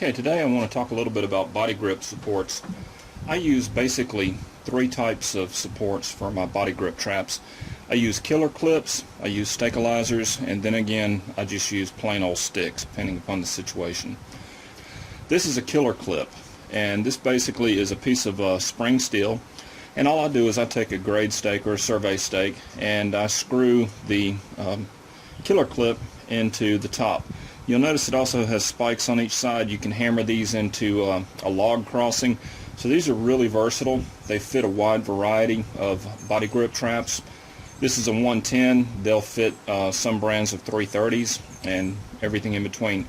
Okay, today I want to talk a little bit about body grip supports. I use basically three types of supports for my body grip traps. I use killer clips, I use stabilizers, and then again I just use plain old sticks depending upon the situation. This is a killer clip, and this basically is a piece of spring steel, and all I do is I take a grade stake or a survey stake and I screw the killer clip into the top. You'll notice it also has spikes on each side. You can hammer these into a log crossing. So these are really versatile. They fit a wide variety of body grip traps. This is a 110. They'll fit some brands of 330s and everything in between.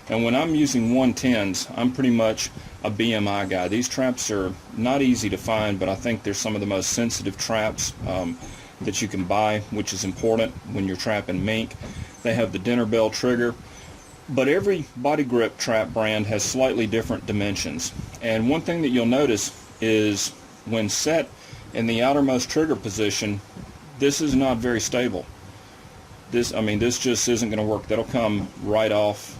And when I'm using 110s, I'm pretty much a BMI guy. These traps are not easy to find, but I think they're some of the most sensitive traps that you can buy, which is important when you're trapping mink. They have the dinner bell trigger. But every body grip trap brand has slightly different dimensions. And one thing that you'll notice is when set in the outermost trigger position, this is not very stable. This just isn't going to work. That'll come right off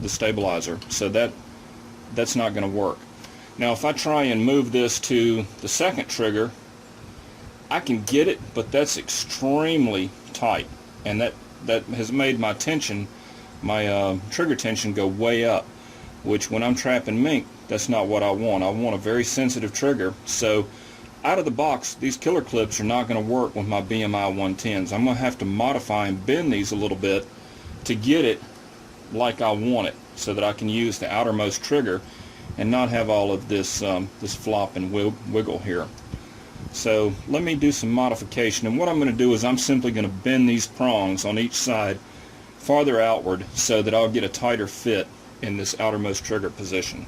the stabilizer. So that's not going to work. Now if I try and move this to the second trigger, I can get it, but that's extremely tight. And that has made my tension, my trigger tension, go way up, which when I'm trapping mink, that's not what I want. I want a very sensitive trigger. So out of the box, these killer clips are not going to work with my BMI 110s. I'm going to have to modify and bend these a little bit to get it like I want it, so that I can use the outermost trigger and not have all of this this flop and wiggle here. So let me do some modification, and what I'm going to do is I'm simply going to bend these prongs on each side farther outward so that I'll get a tighter fit in this outermost trigger position.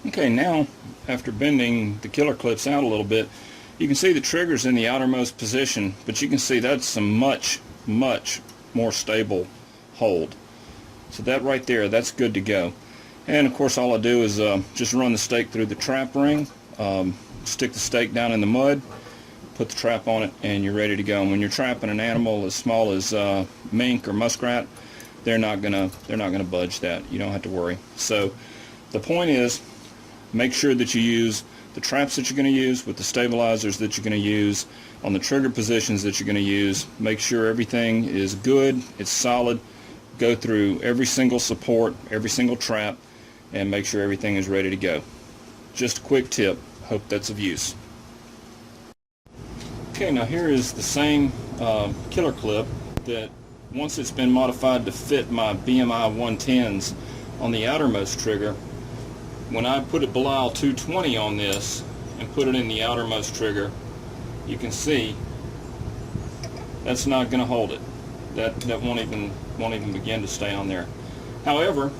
Okay, now after bending the killer clips out a little bit, you can see the trigger's in the outermost position, but you can see that's some much more stable hold. So that right there, that's good to go. And of course all I do is just run the stake through the trap ring, stick the stake down in the mud, put the trap on it, and you're ready to go. And when you're trapping an animal as small as mink or muskrat, they're not gonna budge that. You don't have to worry. So the point is, make sure that you use the traps that you're going to use with the stabilizers that you're going to use on the trigger positions that you're going to use. Make sure everything is good, it's solid. Go through every single support, every single trap, and make sure everything is ready to go. Just a quick tip. Hope that's of use. Okay, now here is the same killer clip that once it's been modified to fit my BMI 110s on the outermost trigger. When I put a Belial 220 on this and put it in the outermost trigger, you can see that's not going to hold it. That won't even begin to stay on there. However,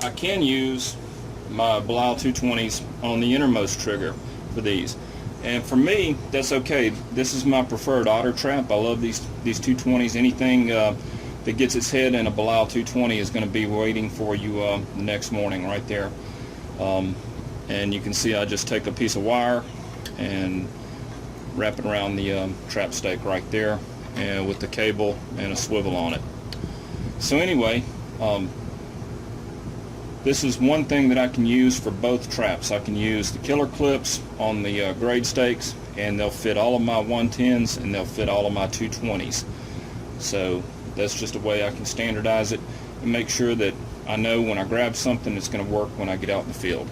I can use my Belial 220s on the innermost trigger for these, and for me that's okay. This is my preferred otter trap. I love these 220s. Anything that gets its head in a Belial 220 is going to be waiting for you the next morning right there. And you can see I just take a piece of wire and wrap it around the trap stake right there, and with the cable and a swivel on it. So anyway, this is one thing that I can use for both traps. I can use the killer clips on the grade stakes, and they'll fit all of my 110s and they'll fit all of my 220s. So that's just a way I can standardize it and make sure that I know when I grab something it's going to work when I get out in the field.